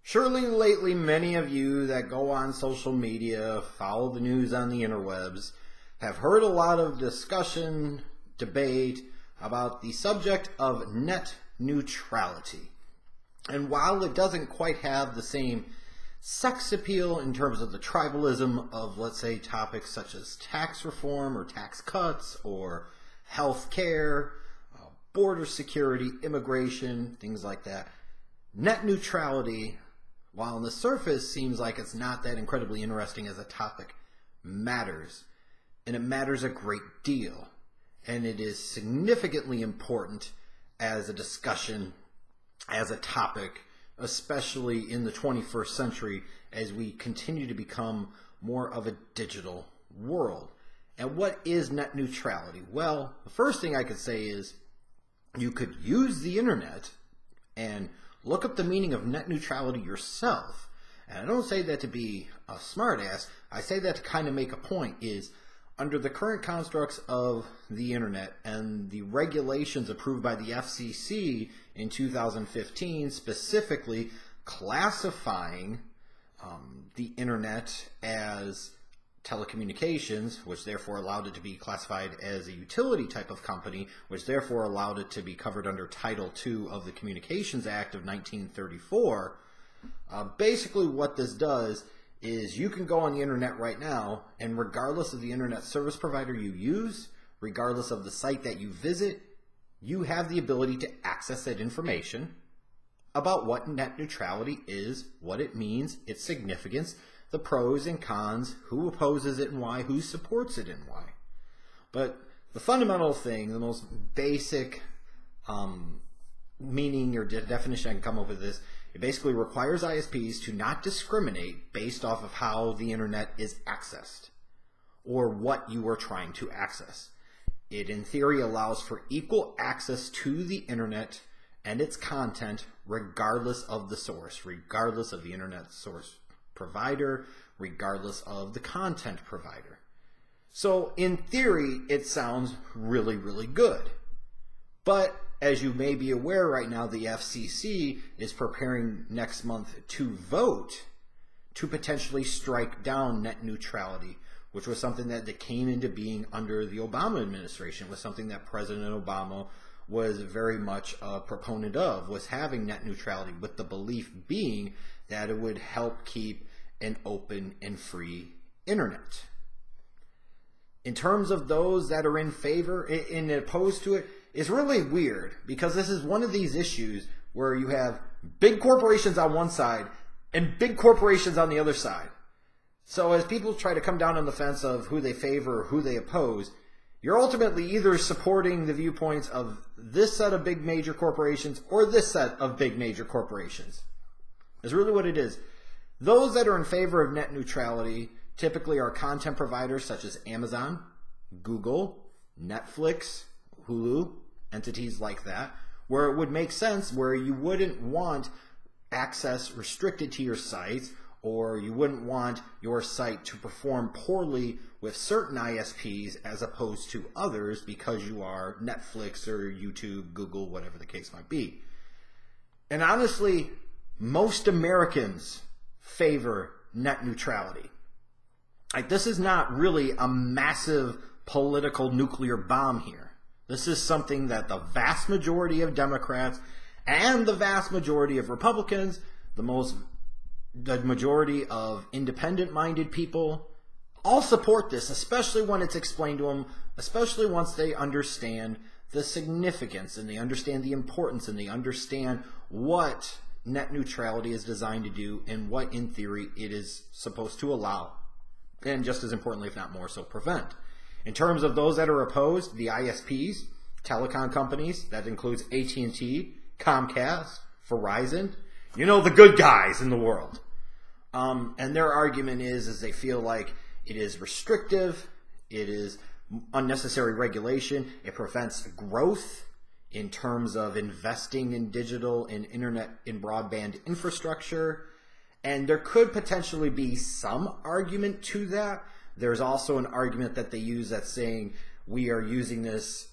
Surely lately many of you that go on social media, follow the news on the interwebs, have heard a lot of discussion, debate about the subject of net neutrality. And while it doesn't quite have the same sex appeal in terms of the tribalism of, let's say, topics such as tax reform or tax cuts or health care, border security, immigration, things like that, net neutrality, while on the surface seems like it's not that incredibly interesting as a topic, matters. And it matters a great deal. And it is significantly important as a discussion, as a topic, especially in the 21st century as we continue to become more of a digital world. And what is net neutrality? Well, the first thing I could say is you could use the internet and look up the meaning of net neutrality yourself. And I don't say that to be a smartass. I say that to kind of make a point is under the current constructs of the internet and the regulations approved by the FCC in 2015, specifically classifying the internet as telecommunications, which therefore allowed it to be classified as a utility type of company, which therefore allowed it to be covered under Title II of the Communications Act of 1934. Basically what this does is you can go on the internet right now, and regardless of the internet service provider you use, regardless of the site that you visit, you have the ability to access that information about what net neutrality is, what it means, its significance, the pros and cons, who opposes it and why, who supports it and why. But the fundamental thing, the most basic meaning or definition I can come up with is, it basically requires ISPs to not discriminate based off of how the internet is accessed or what you are trying to access. It, in theory, allows for equal access to the internet and its content regardless of the source, regardless of the internet source provider, regardless of the content provider. So, in theory, it sounds really, really good. But as you may be aware right now, the FCC is preparing next month to vote to potentially strike down net neutrality, which was something that came into being under the Obama administration, was something that President Obama was very much a proponent of, was having net neutrality, with the belief being that it would help keep an open and free internet. In terms of those that are in favor and opposed to it, it's really weird because this is one of these issues where you have big corporations on one side and big corporations on the other side. So as people try to come down on the fence of who they favor or who they oppose, you're ultimately either supporting the viewpoints of this set of big major corporations or this set of big major corporations. That's really what it is. Those that are in favor of net neutrality typically are content providers such as Amazon, Google, Netflix, Hulu, entities like that, where it would make sense where you wouldn't want access restricted to your sites, or you wouldn't want your site to perform poorly with certain ISPs as opposed to others because you are Netflix or YouTube, Google, whatever the case might be. And honestly, most Americans favor net neutrality. Like, this is not really a massive political nuclear bomb here. This is something that the vast majority of Democrats and the vast majority of Republicans, the majority of independent-minded people, all support this, especially when it's explained to them, especially once they understand the significance and they understand the importance and they understand what net neutrality is designed to do and what, in theory, it is supposed to allow, and just as importantly, if not more so, prevent. In terms of those that are opposed, the ISPs, telecom companies, that includes AT&T, Comcast, Verizon, you know, the good guys in the world. And their argument is they feel like it is restrictive, it is unnecessary regulation, it prevents growth in terms of investing in digital and internet and broadband infrastructure. And there could potentially be some argument to that. There's also an argument that they use that's saying we are using this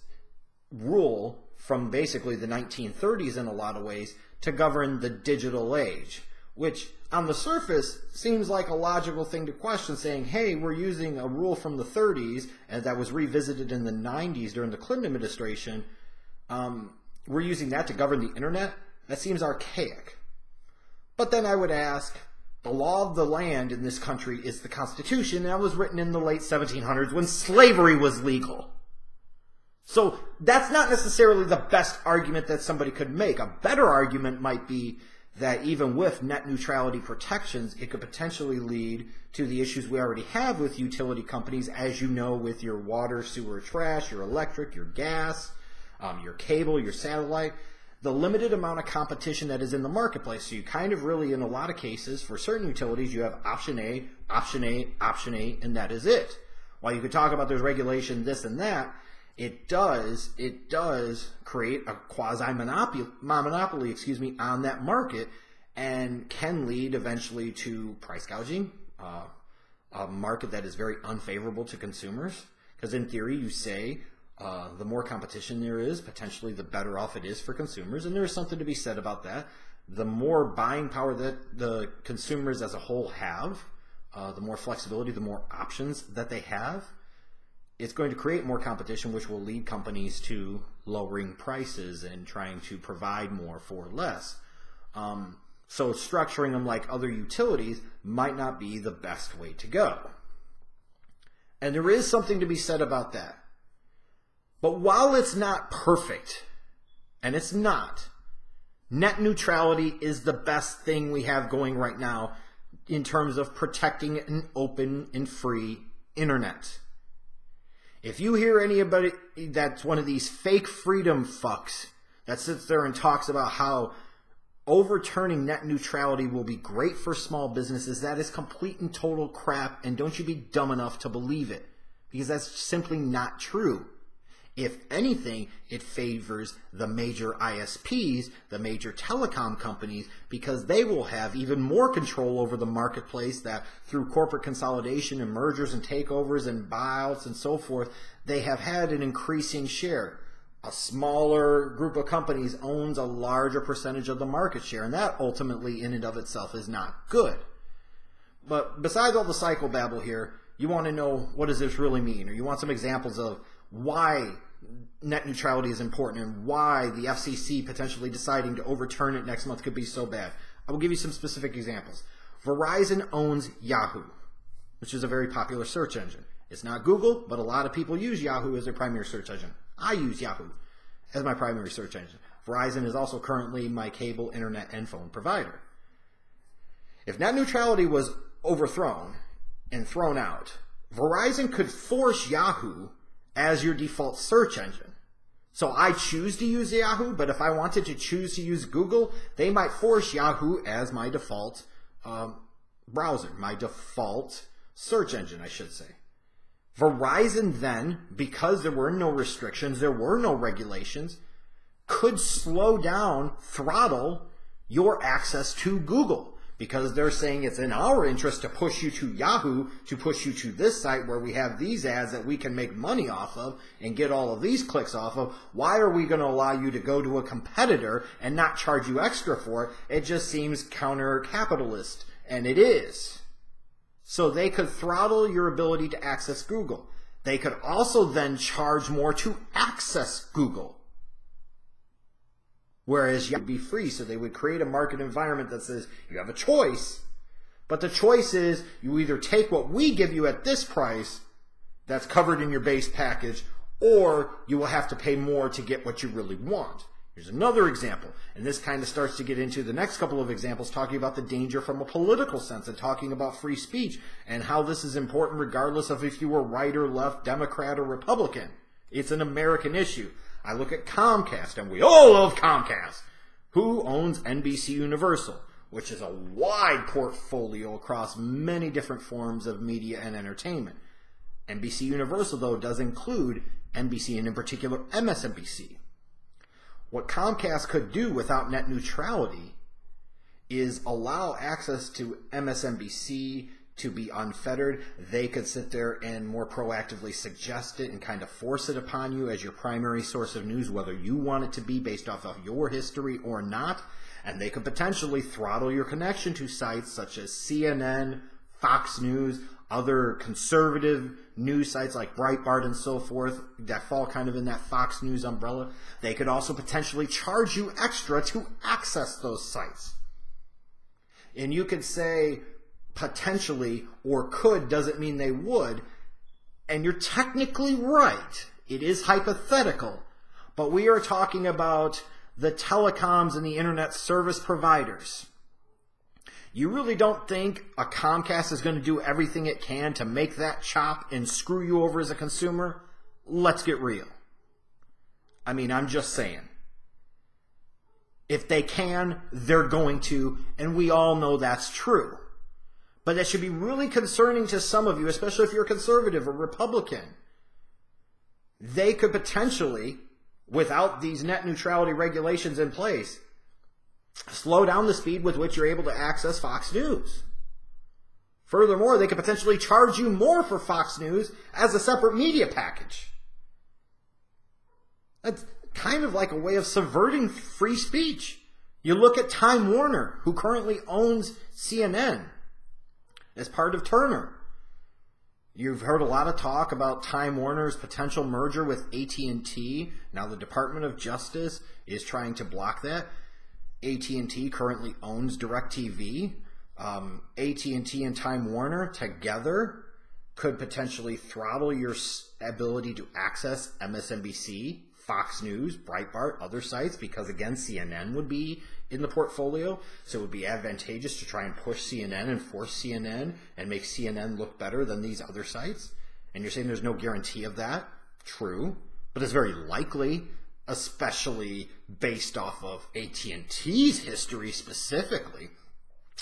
rule from basically the 1930s in a lot of ways to govern the digital age, which on the surface seems like a logical thing to question, saying, hey, we're using a rule from the 30s and that was revisited in the 90s during the Clinton administration. We're using that to govern the internet? That seems archaic. But then I would ask, the law of the land in this country is the Constitution, and that was written in the late 1700s when slavery was legal. So that's not necessarily the best argument that somebody could make. A better argument might be that even with net neutrality protections, it could potentially lead to the issues we already have with utility companies, as you know, with your water, sewer, trash, your electric, your gas, your cable, your satellite, the limited amount of competition that is in the marketplace. So you kind of really, in a lot of cases, for certain utilities, you have option A, option A, option A, and that is it. While you could talk about there's regulation, this and that, it does create a quasi-monopoly, on that market, and can lead eventually to price gouging, a market that is very unfavorable to consumers. Because in theory, you say the more competition there is, potentially the better off it is for consumers, and there is something to be said about that. The more buying power that the consumers as a whole have, the more flexibility, the more options that they have, it's going to create more competition, which will lead companies to lowering prices and trying to provide more for less. So structuring them like other utilities might not be the best way to go. And there is something to be said about that. But while it's not perfect, and it's not, net neutrality is the best thing we have going right now in terms of protecting an open and free internet. If you hear anybody that's one of these fake freedom fucks that sits there and talks about how overturning net neutrality will be great for small businesses, that is complete and total crap, and don't you be dumb enough to believe it, because that's simply not true. If anything, it favors the major ISPs, the major telecom companies, because they will have even more control over the marketplace, that through corporate consolidation and mergers and takeovers and buyouts and so forth, they have had an increasing share. A smaller group of companies owns a larger percentage of the market share, and that ultimately in and of itself is not good. But besides all the psychobabble here, you want to know, what does this really mean? Or you want some examples of why net neutrality is important and why the FCC potentially deciding to overturn it next month could be so bad. I will give you some specific examples. Verizon owns Yahoo, which is a very popular search engine. It's not Google, but a lot of people use Yahoo as their primary search engine. I use Yahoo as my primary search engine. Verizon is also currently my cable, internet, and phone provider. If net neutrality was overthrown and thrown out, Verizon could force Yahoo as your default search engine. So I choose to use Yahoo, but if I wanted to choose to use Google, they might force Yahoo as my default browser, my default search engine, I should say. Verizon then, because there were no restrictions, there were no regulations, could slow down, throttle your access to Google, because they're saying it's in our interest to push you to Yahoo, to push you to this site where we have these ads that we can make money off of and get all of these clicks off of. Why are we going to allow you to go to a competitor and not charge you extra for it? It just seems counter-capitalist, and it is. So they could throttle your ability to access Google. They could also then charge more to access Google. Whereas Yahoo would be free, so they would create a market environment that says you have a choice, but the choice is you either take what we give you at this price that's covered in your base package, or you will have to pay more to get what you really want. Here's another example, and this kind of starts to get into the next couple of examples, talking about the danger from a political sense and talking about free speech and how this is important regardless of if you were right or left, Democrat or Republican. It's an American issue. I look at Comcast, and we all love Comcast. Who owns NBC Universal, which is a wide portfolio across many different forms of media and entertainment. NBC Universal, though, does include NBC and in particular MSNBC. What Comcast could do without net neutrality is allow access to MSNBC to be unfettered. They could sit there and more proactively suggest it and kind of force it upon you as your primary source of news, whether you want it to be based off of your history or not. And they could potentially throttle your connection to sites such as CNN, Fox News, other conservative news sites like Breitbart and so forth that fall kind of in that Fox News umbrella. They could also potentially charge you extra to access those sites. And you could say potentially or could doesn't mean they would. And you're technically right. It is hypothetical. But we are talking about the telecoms and the internet service providers. You really don't think a Comcast is going to do everything it can to make that chop and screw you over as a consumer? Let's get real. I mean, I'm just saying. If they can, they're going to, and we all know that's true. But that should be really concerning to some of you, especially if you're a conservative or Republican. They could potentially, without these net neutrality regulations in place, slow down the speed with which you're able to access Fox News. Furthermore, they could potentially charge you more for Fox News as a separate media package. That's kind of like a way of subverting free speech. You look at Time Warner, who currently owns CNN as part of Turner. You've heard a lot of talk about Time Warner's potential merger with AT&T. Now the Department of Justice is trying to block that. AT&T currently owns DirecTV. AT&T and Time Warner together could potentially throttle your ability to access MSNBC, Fox News, Breitbart, other sites, because again, CNN would be in the portfolio. So it would be advantageous to try and push CNN and force CNN and make CNN look better than these other sites. And you're saying there's no guarantee of that? True. But it's very likely, especially based off of AT&T's history specifically.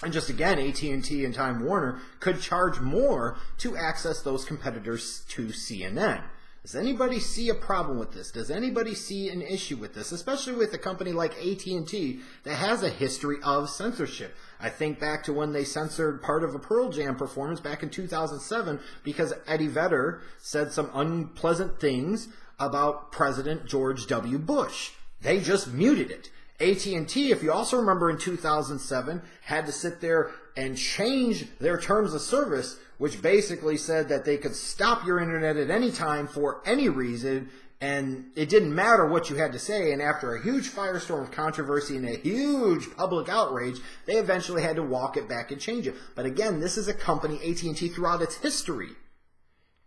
And just again, AT&T and Time Warner could charge more to access those competitors to CNN. Does anybody see a problem with this? Does anybody see an issue with this? Especially with a company like AT&T that has a history of censorship. I think back to when they censored part of a Pearl Jam performance back in 2007 because Eddie Vedder said some unpleasant things about President George W. Bush. They just muted it. AT&T, if you also remember in 2007, had to sit there and change their terms of service, which basically said that they could stop your internet at any time for any reason, and it didn't matter what you had to say. And after a huge firestorm of controversy and a huge public outrage, they eventually had to walk it back and change it. But again, this is a company, AT&T, throughout its history,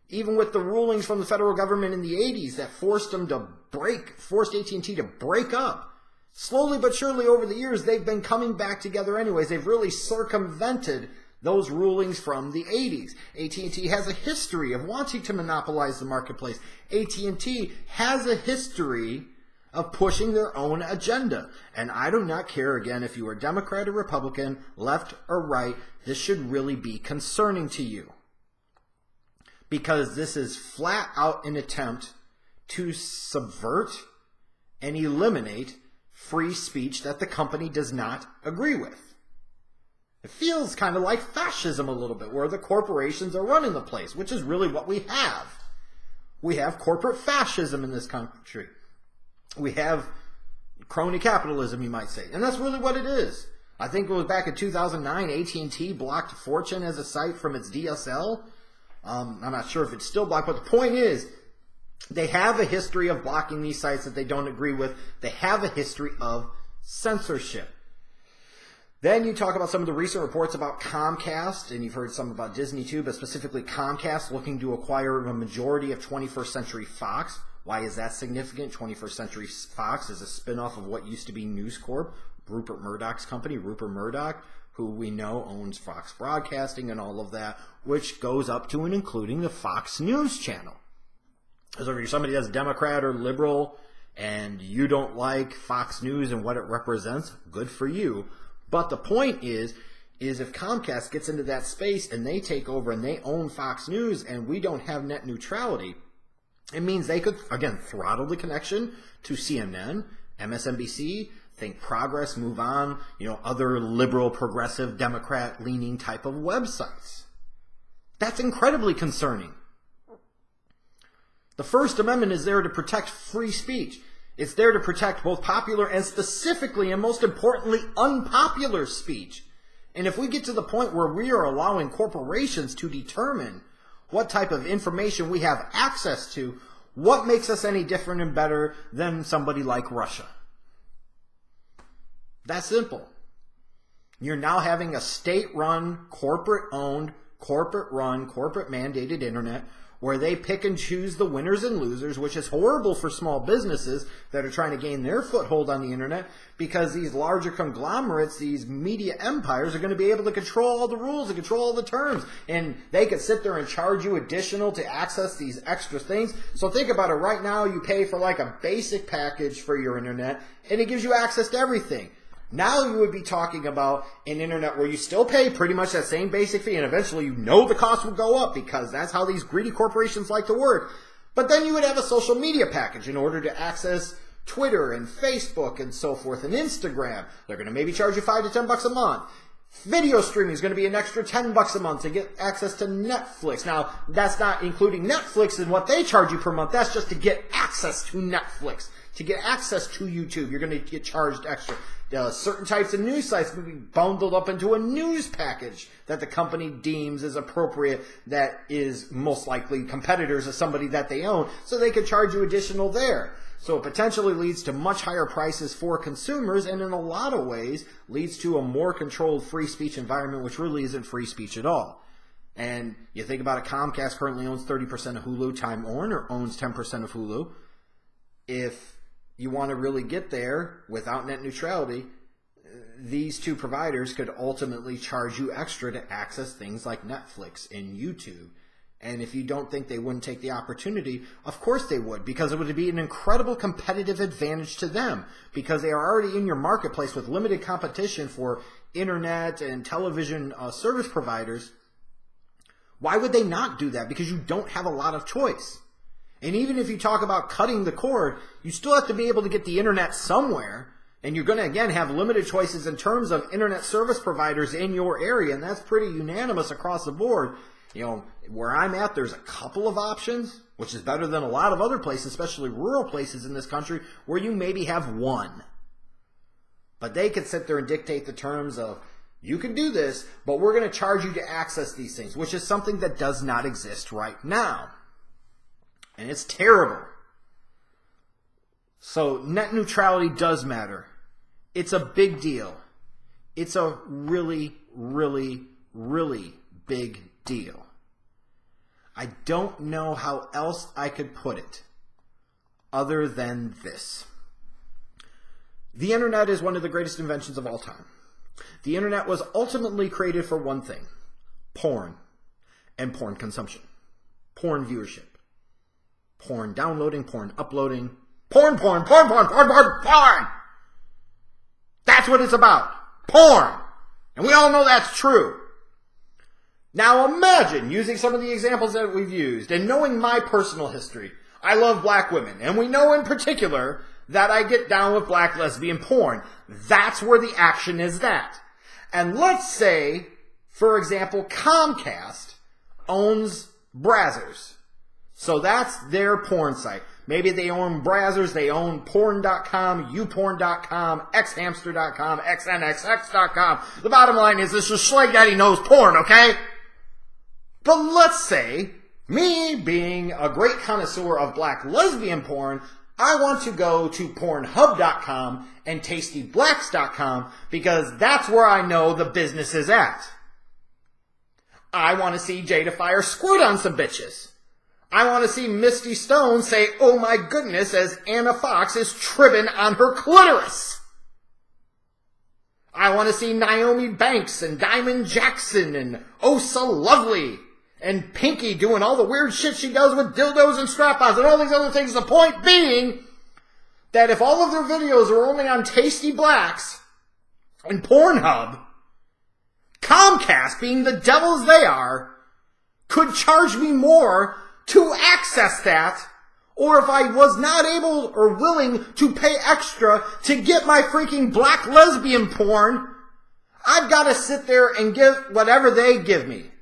even with the rulings from the federal government in the 80s that forced AT&T to break up. Slowly but surely over the years, they've been coming back together anyways. They've really circumvented those rulings from the 80s. AT&T has a history of wanting to monopolize the marketplace. AT&T has a history of pushing their own agenda. And I do not care, again, if you are Democrat or Republican, left or right, this should really be concerning to you. Because this is flat out an attempt to subvert and eliminate free speech that the company does not agree with. It feels kind of like fascism a little bit, where the corporations are running the place, which is really what we have. We have corporate fascism in this country. We have crony capitalism, you might say. And that's really what it is. I think it was back in 2009, AT&T blocked Fortune as a site from its DSL. I'm not sure if it's still blocked, but the point is, they have a history of blocking these sites that they don't agree with. They have a history of censorship. Then you talk about some of the recent reports about Comcast, and you've heard some about Disney too, but specifically Comcast looking to acquire a majority of 21st Century Fox. Why is that significant? 21st Century Fox is a spinoff of what used to be News Corp, Rupert Murdoch's company. Rupert Murdoch, who we know owns Fox Broadcasting and all of that, which goes up to and including the Fox News channel. So if you're somebody that's Democrat or liberal and you don't like Fox News and what it represents, good for you. But the point is if Comcast gets into that space and they take over and they own Fox News and we don't have net neutrality, it means they could, again, throttle the connection to CNN, MSNBC, Think Progress, Move On, other liberal, progressive, Democrat-leaning type of websites. That's incredibly concerning. The First Amendment is there to protect free speech. It's there to protect both popular and specifically and most importantly unpopular speech. And if we get to the point where we are allowing corporations to determine what type of information we have access to, what makes us any different and better than somebody like Russia? That's simple. You're now having a state-run, corporate-owned, corporate-run, corporate-mandated internet where they pick and choose the winners and losers, which is horrible for small businesses that are trying to gain their foothold on the internet, because these larger conglomerates, these media empires, are going to be able to control all the rules and control all the terms. And they could sit there and charge you additional to access these extra things. So think about it. Right now, you pay for like a basic package for your internet, and it gives you access to everything. Now you would be talking about an internet where you still pay pretty much that same basic fee, and eventually you know the cost will go up because that's how these greedy corporations like to work. But then you would have a social media package in order to access Twitter and Facebook and so forth and Instagram. They're going to maybe charge you $5 to $10 a month. Video streaming is going to be an extra $10 a month to get access to Netflix. Now, that's not including Netflix and what they charge you per month. That's just to get access to Netflix. To get access to YouTube, you're going to get charged extra. Certain types of news sites will be bundled up into a news package that the company deems is appropriate, that is most likely competitors of somebody that they own, so they could charge you additional there. So it potentially leads to much higher prices for consumers, and in a lot of ways leads to a more controlled free speech environment, which really isn't free speech at all. And you think about it, Comcast currently owns 30% of Hulu, Time Warner owns 10% of Hulu. If you want to really get there without net neutrality, these two providers could ultimately charge you extra to access things like Netflix and YouTube. And if you don't think they wouldn't take the opportunity, of course they would, because it would be an incredible competitive advantage to them, because they are already in your marketplace with limited competition for internet and television service providers. Why would they not do that? Because you don't have a lot of choice. And even if you talk about cutting the cord, you still have to be able to get the internet somewhere. And you're going to, again, have limited choices in terms of internet service providers in your area. And that's pretty unanimous across the board. You know, where I'm at, there's a couple of options, which is better than a lot of other places, especially rural places in this country, where you maybe have one. But they could sit there and dictate the terms of, you can do this, but we're going to charge you to access these things, which is something that does not exist right now. And it's terrible. So net neutrality does matter. It's a big deal. It's a really, really, really big deal. I don't know how else I could put it other than this. The internet is one of the greatest inventions of all time. The internet was ultimately created for one thing: porn and porn consumption, porn viewership. Porn downloading, porn uploading, porn. That's what it's about. Porn. And we all know that's true. Now imagine using some of the examples that we've used and knowing my personal history. I love black women, and we know in particular that I get down with black lesbian porn. That's where the action is at. And let's say, for example, Comcast owns Brazzers. So that's their porn site. Maybe they own Brazzers, they own porn.com, youporn.com, xhamster.com, xnxx.com. The bottom line is this is Schleg Daddy knows porn, okay? But let's say, me being a great connoisseur of black lesbian porn, I want to go to pornhub.com and tastyblacks.com because that's where I know the business is at. I want to see Jada Fire squirt on some bitches. I want to see Misty Stone say, "Oh my goodness," as Anna Fox is tripping on her clitoris. I want to see Naomi Banks and Diamond Jackson and Osa Lovely and Pinky doing all the weird shit she does with dildos and strap-ons and all these other things. The point being that if all of their videos are only on Tasty Blacks and Pornhub, Comcast, being the devils they are, could charge me more to access that, or if I was not able or willing to pay extra to get my freaking black lesbian porn, I've got to sit there and give whatever they give me.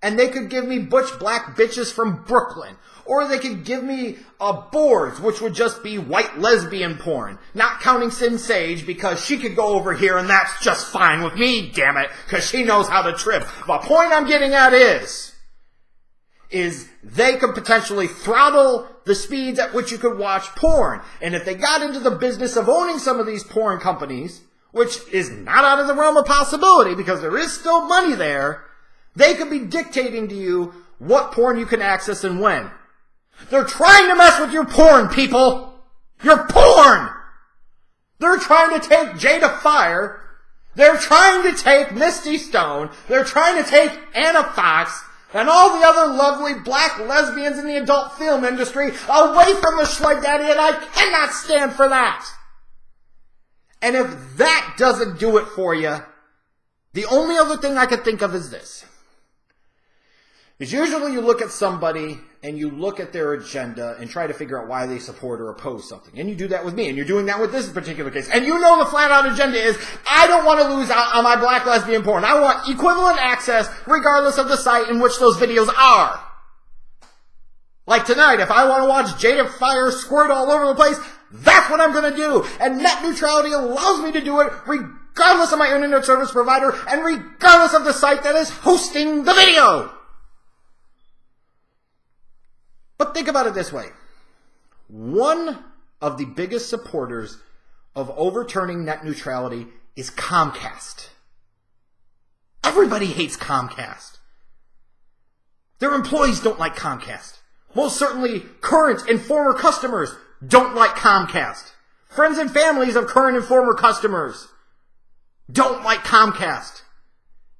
And they could give me butch black bitches from Brooklyn. Or they could give me boards, which would just be white lesbian porn. Not counting Sin Sage, because she could go over here and that's just fine with me, damn it, because she knows how to trip. The point I'm getting at is they could potentially throttle the speeds at which you could watch porn. And if they got into the business of owning some of these porn companies, which is not out of the realm of possibility because there is still money there, they could be dictating to you what porn you can access and when. They're trying to mess with your porn, people! Your porn! They're trying to take Jada Fire. They're trying to take Misty Stone. They're trying to take Anna Fox and all the other lovely black lesbians in the adult film industry away from the Schleg Daddy, and I cannot stand for that! And if that doesn't do it for you, the only other thing I could think of is this. Because usually you look at somebody and you look at their agenda and try to figure out why they support or oppose something. And you do that with me, and you're doing that with this particular case. And you know the flat-out agenda is, I don't want to lose out on my black lesbian porn. I want equivalent access regardless of the site in which those videos are. Like tonight, if I want to watch Jada Fire squirt all over the place, that's what I'm going to do. And net neutrality allows me to do it regardless of my internet service provider and regardless of the site that is hosting the video. But think about it this way. One of the biggest supporters of overturning net neutrality is Comcast. Everybody hates Comcast. Their employees don't like Comcast. Most certainly, current and former customers don't like Comcast. Friends and families of current and former customers don't like Comcast.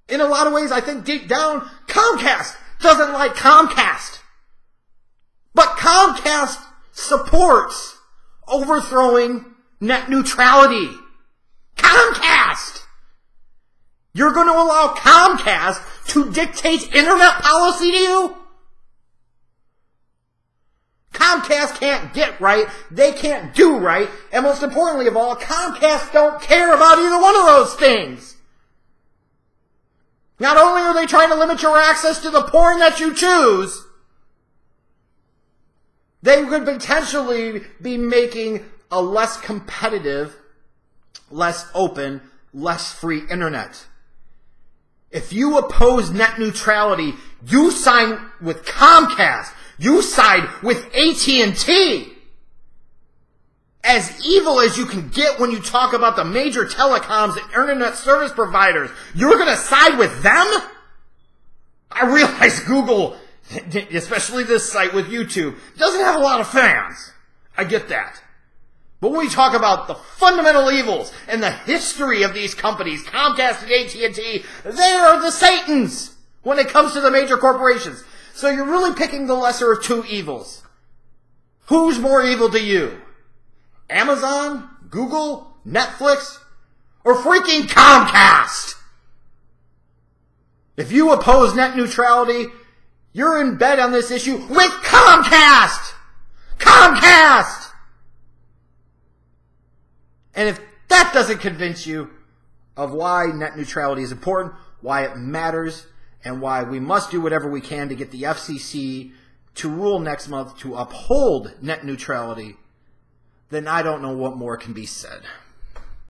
In a lot of ways, I think deep down, Comcast doesn't like Comcast. But Comcast supports overthrowing net neutrality. Comcast! You're going to allow Comcast to dictate internet policy to you? Comcast can't get right, they can't do right, and most importantly of all, Comcast don't care about either one of those things. Not only are they trying to limit your access to the porn that you choose, they could potentially be making a less competitive, less open, less free internet. If you oppose net neutrality, you sign with Comcast. You side with AT&T. As evil as you can get when you talk about the major telecoms and internet service providers, you're going to side with them? I realize Google, especially this site with YouTube, doesn't have a lot of fans. I get that. But when we talk about the fundamental evils and the history of these companies, Comcast and AT&T, they are the Satans when it comes to the major corporations. So you're really picking the lesser of two evils. Who's more evil to you? Amazon, Google, Netflix, or freaking Comcast? If you oppose net neutrality, you're in bed on this issue with Comcast! Comcast! And if that doesn't convince you of why net neutrality is important, why it matters, and why we must do whatever we can to get the FCC to rule next month to uphold net neutrality, then I don't know what more can be said.